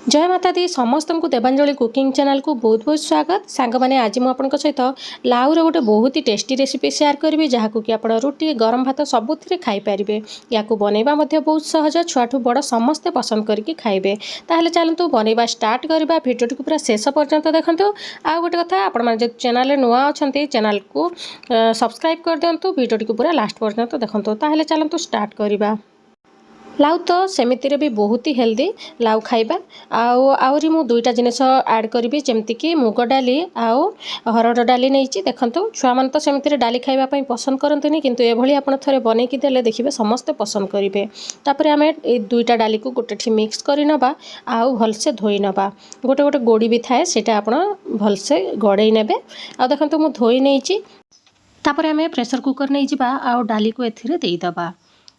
जय माता दी समस्त को देवांजलि कुकिंग चैनल को बहुत बहुत स्वागत। सांग मैंने आज मुझे सहित लाउर गोटे बहुत ही टेस्टी रेसिपी शेयर करी जहाँ कि आप रुटी गरम भात सबुथ खाईपारे। या बनवा बहुत सहज, छुआठू बड़ समस्ते पसंद करके खाइबे। ताहले चलतु बनवा स्टार्ट करवा। भिडियो को पूरा शेष पर्यंत देखते। आ गोटे कथा आपण जो चैनल नुआ अच्छा चैनल को सब्सक्राइब कर दिंतु। भिडियो को पूरा लास्ट पर्यंत देखते। ताहले चलतु स्टार्ट करवा। लाउ तो सेमिति भी बहुत ही हेल्दी लाउ खाइबा। आहरी मु दुईटा जिनिस ऐड करी जमीक मुग डाली आउ हरड़ डाली नहीं। देखो छुआ मान तो सेमिति डाली खाइबा पसंद करते किंतु एभली आपण थरे बनईकी देले देखिए समस्ते पसंद करेंगे। तापर आम ए दुईटा डाली को गोटे मिक्स कर नबा आउ भलसे धोई नबा। गोटे गोटे गोड़ी भी थाए सेटा आपण भलसे गड़े नेबे। आ देखो मु धोई नहीं। तापर आम प्रेसर कुकर नहीं जावा आउ डाली को एथिरे देईदबा।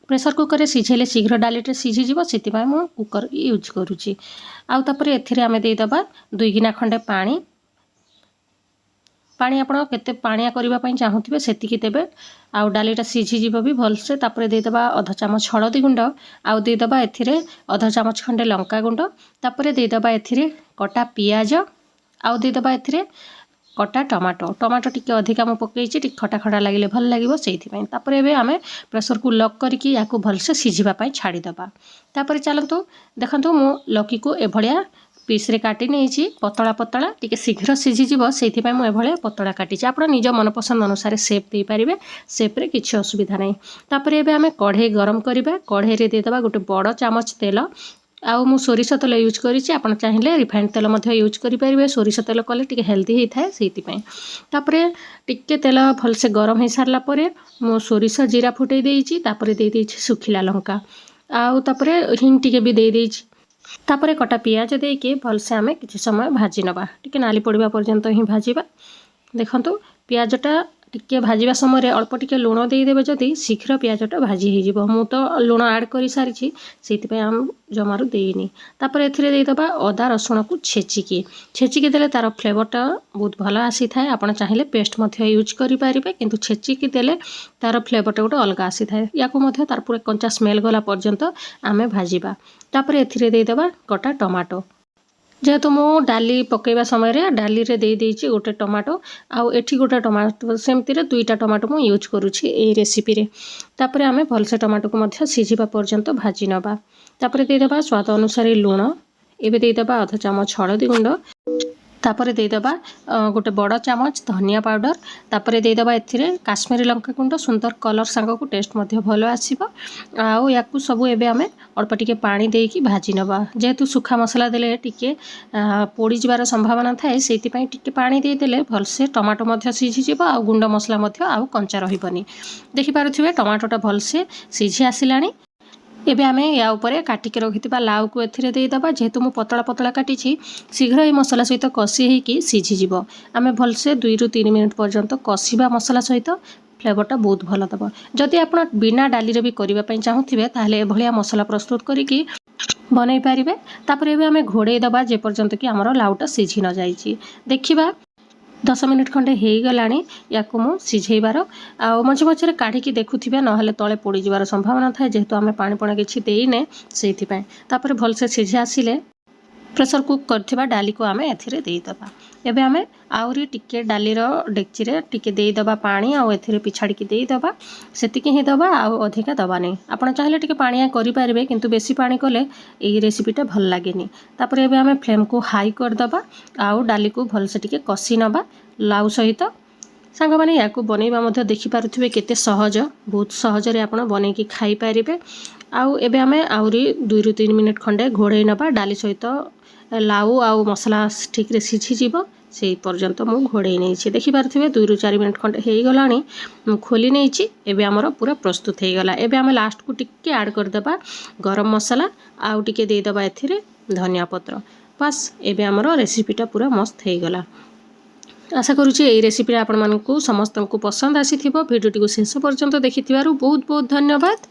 प्रेसर कुकर सीझेले शीघ्र डालीटे सीझीज से कुकर यूज करुच्ची। आउे एथिरे आमे देईदबा 2 गिना खंडे पानी। पानी आपण केते पानिया करने चाहूबे सेतिकी देबे। आउ डालीटा सीझीज भी भलसे। तापर देईदबा आधा चामच हलदी गुंड आउ देईदबा एथिरे आधा चामच खंडे लंका गुंड। तापर देईदबा एथिरे कटा पियाज आउ देईदबा एथिरे कटा टमाटो। टमाटो टिके अधिका मु पकईची टिके खटा खटा लगे भल लगे से। तापर एबे आमे प्रेसर को लॉक करके या भलसे सीझापी छाड़ीदबा। तापर चलतु देखु मु लकी को एभलिया पीस रे काटी नहीं। पतला पतला टिके शीघ्र सीझीज से मुझे पतला काटी। आप निज मनपसंद अनुसार सेप दे पारे। सेप्रे किसी असुविधा नहीं। तापर एबे आमे कढ़ई गरम करवा। कढ़ई रे देदबा गोटे बड़ चामच तेल। आउ मु सोरिष तेल यूज करिछि। आपण चाहिए रिफाइंड तेल मध्य यूज करेंगे। सोरिष तेल कले टिके हेल्दी होता है से। तापरे टिके तेल भलसे गरम हो सारा पर मु सोरिष जीरा फुटे देइछि। तापरे दे देइछि सुखिला लंका आउ तापरे हिंग टिके भी दे देइछि। तापरे कटा पियाज देके भलसे आमे किछि समय भाजी नबा। टिके नाली पड़िबा पर्यंत ही भाजीबा। देखंतु पियाजटा टिके भाजीबा समय अल्प टिके लुण देदेवे जदि शीघ्र पियाजटा भाजी हो। मु तो लुण ऐड कर सारी से आम जमारू देनी। तापर एथिरे देदबा अदा रसुण को छेचिकी देले तार फ्लेवरटा बहुत भल आसी थाए। आपण चाहिए पेस्ट मध्य यूज करेंगे किंतु छेचिकी देले तार फ्लेवरटा गोटे अलग आसी थाए। या तार पूरा कंचा स्मेल गला पर्यंत आमे भाजीबा। तापर एथिरे देदबा कटा टमाटो। जेहेतु मु डाली पकेवा समय डाली रे दे देइछि गोटे टमाटो आउ एठी गोटे टमाटो सेमती रे 2टा टमाटो मु यूज करूछि ए रेसिपी रे। तापर आमे भलसे टमाटो को मध्य सीझिबा पर्यंत भाजी नबा। तापर देदबा स्वाद अनुसार लुण। एबे देदबा आधा चामच हळदी गुंड। तापर देदबा गोटे बड़ चामच धनिया पाउडर। तापर देदबा एथिरे काश्मीरी लंका गुंड सुंदर कलर सांग को टेस्ट मध्य भल आसीबो। आउ याकू सबु एबे आमे अल्प टिके पानी देकी भाजी नबा। जेहेतु सुखा मसला देले टिके पोड़ी जिबार संभावना थाए सेति पई टिके पानी दे देले भलसे टमाटो मध्य सीझी जिवो आउ गुंड मसला मध्य आउ कंचा रहिबनी। देखि पारुथिबे टमाटोटा भलसे सीझी आसिलानी। एबे आमे या ऊपर काटिके रखिथिबा लाउ को एथिरे देईदबा। जेहेतु मु पतला पतला काटिछि शीघ्र ए मसला सहित कषि होइकी सीझी जिवो। आमे भलसे 2 ରୁ 3 मिनिट पर्यंत कषिबा मसला सहित। फ्लेवरटा बहुत भल दब। जदि आपण बिना डाली रे भी करबा पई चाहूथिबे ताहले एभलिया मसला प्रस्तुत करिकी बनई पारिबे। तापर एबे आमे घोड़े दबा जे पर्यंत कि हमर लाउटा सीझी न जाईछि। देखिबा 10 मिनिट खंडे हो गलानी। या मु सीझेबार आउ मझे मझे काढ़ी देखुथिबे नहले तले पोड़ी जिबार संभावना थाए। जेहेतु आमे पानी पणा किछि देइने सेथि पय। तापर भलसे सीझी आसिले प्रेसर कुक करथिबा डाली को आमे एथिरे देईदबा। एबे आमे आउरी टिके डाली रो डेक्ची रे टिके देईदबा पानी आउ एथिरे पिछाड़ी की देईदबा। सेतिकी ही दबा आउ अधिका दबा नै। आपण चाहिले टिके पानिया करि पारिबे किंतु बेसी पानी कले एई रेसिपीटा भल लागेनी। तापर एबे आमे फ्लेम को हाई कर दबा आउ डाली को भलसे टिके कसी नबा लाउ सहित। सांग माने याकू बनैबा मध्य देखि पारुथिबे केते सहज। बहुत सहज रे आपण बनैकी खाई पारिबे। आउ एबे आमे आउरी 2 ରୁ 3 मिनिट खंडे घोड़े नबा डाली सहित। लाउ आउ मसला ठीक रे सीझी जीवो से पर्यंत मु घोड़े नहीं। देखि पारुथिबे 2 ରୁ 4 मिनिट खंडे हो गलानी। मु खोली नहीं। एबे हमर पूरा प्रस्तुत हो गला। एबे आमे लास्ट को टिके ऐड कर देबा गरम मसला आउ टिके दे देबा एथिरे धनिया पत्र। बस एबे हमर रेसिपीटा पूरा मस्त हो गला। आशा करुछि एई रेसिपी आपण मानकू समस्त को पसंद आसीथिबो। भिडियोटी को शेष पर्यंत देखिथिबारु बहुत बहुत धन्यवाद।